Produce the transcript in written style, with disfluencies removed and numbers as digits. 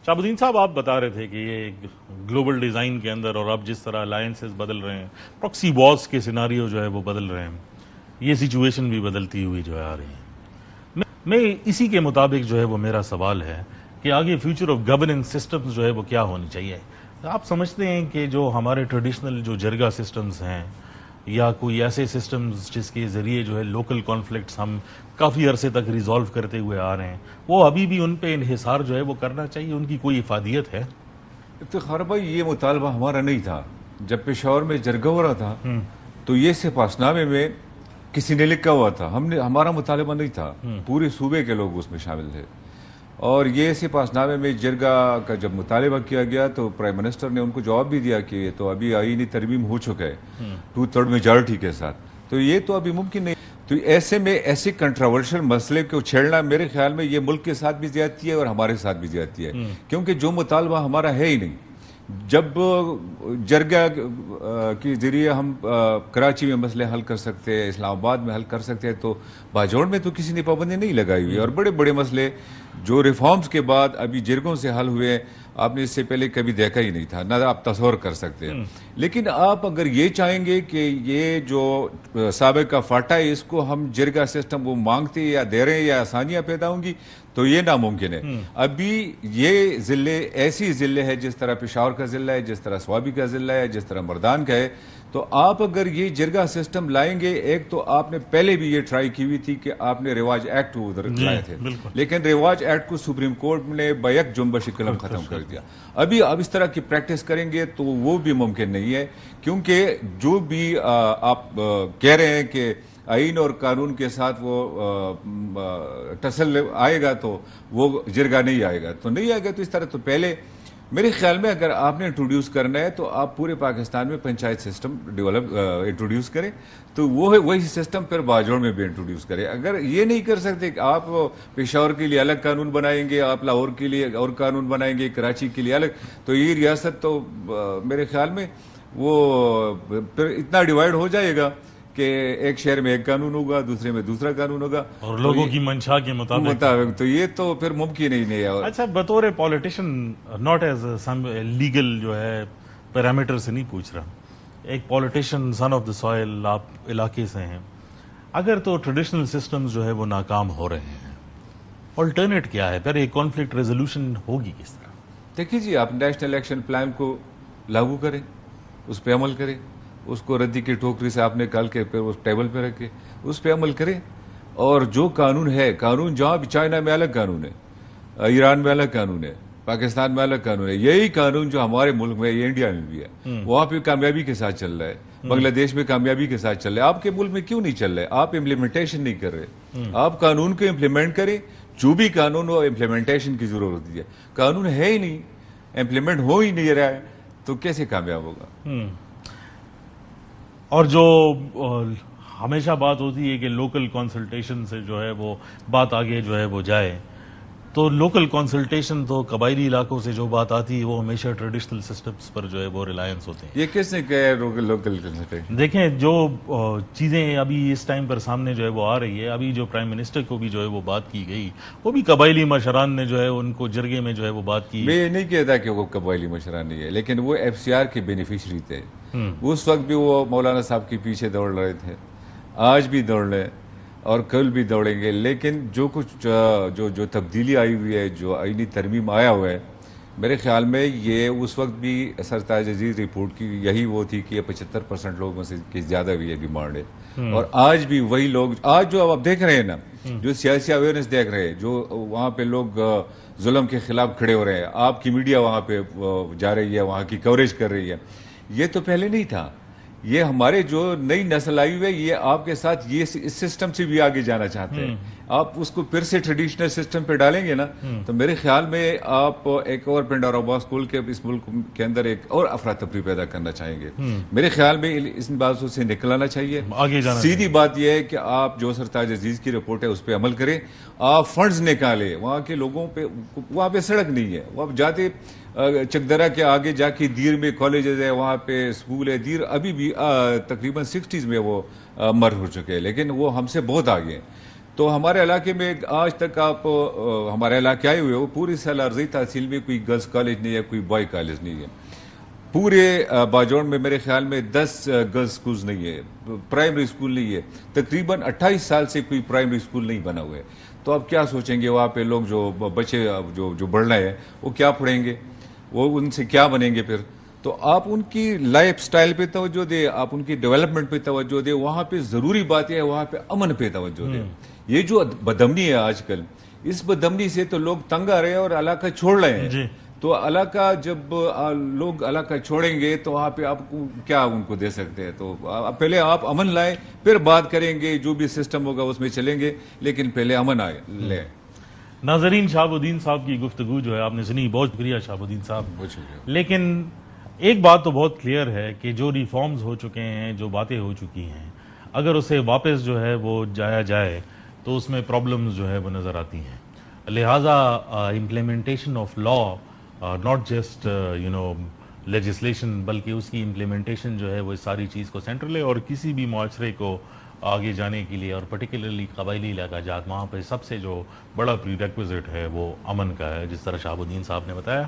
شہاب صاحب آپ بتا رہے تھے کہ یہ گلوبل ڈیزائن کے اندر اور اب جس طرح الائنسز بدل رہے ہیں، پراکسی وارز کے سیناریو جو ہے وہ بدل رہے ہیں، یہ سچویشن بھی بدلتی ہوئی جو ہے آ رہی ہے۔ میں اسی کے مطابق جو ہے وہ میرا سوال ہے کہ آگے فیوچر آف گورننس سسٹمز جو ہے وہ کیا ہونی چاہیے؟ آپ سمجھتے ہیں کہ جو ہمارے ٹریڈیشنل جو جرگہ سسٹمز ہیں یا کوئی ایسے سسٹمز جس کے ذریعے جو ہے لوکل کانفلکٹس ہم کافی عرصے تک ریزالو کرتے ہوئے آ رہے ہیں، وہ ابھی بھی ان پہ انحصار جو ہے وہ کرنا چاہیے؟ ان کی کوئی افادیت ہے؟ افتخار بھائی، یہ مطالبہ ہمارا نہیں تھا۔ جب پشاور میں جرگہ ہو رہا تھا تو یہ سپاسنامے میں کسی نے لکھا ہوا تھا، ہمارا مطالبہ نہیں تھا، پورے صوبے کے لوگ اس میں شامل تھے۔ اور یہ سپاسنامے میں جرگہ کا جب مطالبہ کیا گیا تو پرائم منسٹر نے ان کو جواب بھی دیا کہ یہ تو ابھی آئینی ترمیم ہو چکا ہے 2/3 میجارٹی کے ساتھ، تو یہ تو ابھی ممکن نہیں۔ تو ایسے میں ایسے کنٹراورشل مسئلے کو چھیڑنا میرے خیال میں یہ ملک کے ساتھ بھی زیادتی ہے اور ہمارے ساتھ بھی زیادتی ہے، کیونکہ جو مطالبہ ہمارا ہے ہی نہیں۔ جب جرگہ کے ذریعے ہم کراچی میں مسئلے حل کر سکتے ہیں، اسلام آباد میں حل کر سکتے ہیں، تو باجوڑ میں تو کسی نے پابندی نہیں لگائی ہوئی۔ اور بڑے بڑے مسئلے جو ریفارمز کے بعد ابھی جرگوں سے حل ہوئے، آپ نے اس سے پہلے کبھی دیکھا ہی نہیں تھا، نہ آپ تصور کر سکتے ہیں۔ لیکن آپ اگر یہ چاہیں گے کہ یہ جو سابقہ فاٹا ہے اس کو ہم جرگہ سسٹم وہ مانگتے یا دے رہے ہیں یا آسانیاں پیدا ہوں گی، تو یہ ناممکن ہے۔ ابھی یہ ضلع ایسی ضلع ہے جس طرح پشاور کا ضلع ہے، جس طرح سوابی کا ضلع ہے، جس طرح مردان کا ہے، تو آپ اگر یہ جرگہ سسٹم لائیں گے، ایک تو آپ نے پہلے بھی یہ ٹرائی کی ہوئی تھی کہ آپ نے رواج ایکٹ ادھر لائے تھے، لیکن رواج ایکٹ کو سپریم کورٹ نے بیک جنبش قلم ختم کر دیا۔ ابھی آپ اس طرح کی پریکٹس کریں گے تو وہ بھی ممکن نہیں ہے، کیونکہ جو بھی آپ کہہ رہے ہیں کہ آئین اور قانون کے ساتھ وہ ٹسل آئے گا تو وہ جرگہ نہیں آئے گا، تو نہیں آئے گا۔ تو اس طرح تو پہلے میرے خیال میں اگر آپ نے انٹروڈیوس کرنا ہے تو آپ پورے پاکستان میں پنچایت سسٹم انٹروڈیوس کریں، تو وہی سسٹم پھر باجوڑ میں بھی انٹروڈیوس کریں۔ اگر یہ نہیں کر سکتے کہ آپ پشاور کے لیے الگ قانون بنائیں گے، آپ لاہور کے لیے اور قانون بنائیں گے، کراچی کے لیے الگ، تو یہ ریاست تو میرے خیال میں وہ پھر اتنا ڈیوائیڈ ہو جائے گا کہ ایک شہر میں ایک قانون ہوگا، دوسرے میں دوسرا قانون ہوگا، اور لوگوں کی منشا کے مطابق، تو یہ تو پھر ممکن ہی نہیں ہے۔ اچھا، بطور politician, not as some legal جو ہے پیرامیٹر سے نہیں پوچھ رہا، ایک politician, son of the soil, آپ علاقے سے ہیں، اگر تو ٹریڈیشنل سسٹمز جو ہے وہ ناکام ہو رہے ہیں، آلٹرنیٹ کیا ہے؟ پھر ایک کانفلکٹ ریزولوشن ہوگی کس طرح؟ دیکھیے جی، آپ نیشنل ایکشن پلان کو لاگو کریں، اس پہ عمل کریں، اس کو ردی کی ٹوکری سے آپ نے نکال کے پھر اس ٹیبل پہ رکھے، اس پہ عمل کریں۔ اور جو قانون ہے، قانون جہاں بھی چائنا میں الگ قانون ہے، ایران میں الگ قانون ہے، پاکستان میں الگ قانون ہے، یہی قانون جو ہمارے ملک میں، یہ انڈیا میں بھی ہے، وہاں پہ کامیابی کے ساتھ چل رہا ہے، بنگلہ دیش میں کامیابی کے ساتھ چل رہا ہے۔ آپ کے ملک میں کیوں نہیں چل رہا ہے؟ آپ امپلیمنٹیشن نہیں کر رہے۔ آپ قانون کو امپلیمنٹ کریں، جو بھی قانون ہو امپلیمنٹیشن کی ضرورت ہوتی ہے۔ قانون ہے ہی نہیں، امپلیمنٹ ہو ہی نہیں رہا ہے، تو کیسے کامیاب ہوگا؟ اور جو ہمیشہ بات ہوتی ہے کہ لوکل کنسلٹیشن سے جو ہے وہ بات آگے جو ہے وہ جائے، تو لوکل کنسلٹیشن تو قبائلی علاقوں سے جو بات آتی ہے وہ ہمیشہ ٹریڈیشنل سسٹمز پر جو ہے وہ ریلائنس ہوتے ہیں۔ یہ کس نے کہا ہے لوکل کنسلٹیشن؟ دیکھیں، جو چیزیں ابھی اس ٹائم پر سامنے جو ہے وہ آ رہی ہے، ابھی جو پرائم منسٹر کو بھی جو ہے وہ بات کی گئی، وہ بھی قبائلی مشران نے جو ہے ان کو جرگے میں جو ہے وہ بات کی۔ میں یہ نہیں کہتا کہ وہ قبائلی مشران نہیں ہے، لیکن وہ ایف سی آر کے بینیفیشری تھے۔ اس وقت بھی وہ مولانا صاحب کے پیچھے دوڑ رہے تھے، آج بھی دوڑ رہے اور کل بھی دوڑیں گے، لیکن جو کچھ جو تبدیلی آئی ہوئی ہے، جو آئینی ترمیم آیا ہوا ہے، میرے خیال میں یہ اس وقت بھی سرتاج عزیز رپورٹ کی یہی وہ تھی کہ 75% لوگوں سے کہ زیادہ بھی یہ ڈیمانڈ ہے۔ اور آج بھی وہی لوگ، آج جو آپ دیکھ رہے ہیں نا، جو سیاسی اویئرنیس دیکھ رہے ہیں، جو وہاں پہ لوگ ظلم کے خلاف کھڑے ہو رہے ہیں، آپ کی میڈیا وہاں پہ جا رہی ہے، وہاں کی کوریج کر رہی ہے، یہ تو پہلے نہیں تھا۔ یہ ہمارے جو نئی نسل آئی ہوئی ہے، یہ آپ کے ساتھ یہ اس سسٹم سے بھی آگے جانا چاہتے ہیں۔ آپ اس کو پھر سے ٹریڈیشنل سسٹم پہ ڈالیں گے نا، تو میرے خیال میں آپ ایک اور پنڈورا باکس کھول کے اس ملک کے اندر ایک اور افراتفری پیدا کرنا چاہیں گے۔ میرے خیال میں ان باتوں سے نکلانا چاہیے، سیدھی بات یہ ہے کہ آپ جو سرتاج عزیز کی رپورٹ ہے اس پہ عمل کریں، آپ فنڈز نکالیں۔ وہاں کے لوگوں پہ، وہاں پہ سڑک نہیں ہے، وہ جاتے چکدرہ کے آگے جا کے دیر میں کالجز ہے، وہاں پہ اسکول ہے، دیر ابھی بھی تقریباً 60s میں وہ مر ہو چکے ہیں، لیکن وہ ہم سے بہت آگے ہیں۔ تو ہمارے علاقے میں آج تک آپ ہمارے علاقے آئے ہوئے ہو, پوری سال عرضی تحصیل میں کوئی گرلز کالج نہیں ہے, کوئی بوائے کالج نہیں ہے. پورے باجوڑ میں میرے خیال میں 10 گرلز سکولز نہیں ہے, پرائمری سکول نہیں ہے. تقریباً 28 سال سے کوئی پرائمری سکول نہیں بنا ہوا ہے. تو اب کیا سوچیں گے وہاں پہ لوگ, جو بچے جو بڑھ رہے ہیں وہ کیا پڑھیں گے, وہ ان سے کیا بنیں گے پھر. تو آپ ان کی لائف سٹائل پہ توجہ دیں, آپ ان کی ڈیولپمنٹ پہ توجہ دیں. وہاں پہ ضروری بات ہے وہاں پہ امن پہ توجہ دیں. یہ جو بدامنی ہے آج کل, اس بدامنی سے تو لوگ تنگ آ رہے ہیں اور علاقہ چھوڑ رہے ہیں. جی. تو علاقہ جب لوگ علاقہ چھوڑیں گے تو وہاں پہ آپ کو کیا ان کو دے سکتے ہیں. تو پہلے آپ امن لائیں, پھر بات کریں گے, جو بھی سسٹم ہوگا اس میں چلیں گے, لیکن پہلے امن لیں. ناظرین, شہاب الدین صاحب کی گفتگو جو ہے آپ نے سنی, بہت شکریہ شہاب الدین صاحب. بہت شکریہ. لیکن ایک بات تو بہت کلیئر ہے کہ جو ریفارمز ہو چکے ہیں, جو باتیں ہو چکی ہیں, اگر اسے واپس جو ہے وہ جایا جائے تو اس میں پرابلمز جو ہے وہ نظر آتی ہیں. لہٰذا implementation of law, not just legislation, بلکہ اس کی امپلیمنٹیشن جو ہے وہ اس ساری چیز کو سینٹرل ہے. اور کسی بھی معاشرے کو آگے جانے کے لیے, اور پرٹیکولرلی قبائلی علاقہ جات, وہاں پہ سب سے جو بڑا پری ریکویزٹ ہے وہ امن کا ہے, جس طرح شہاب الدین صاحب نے بتایا.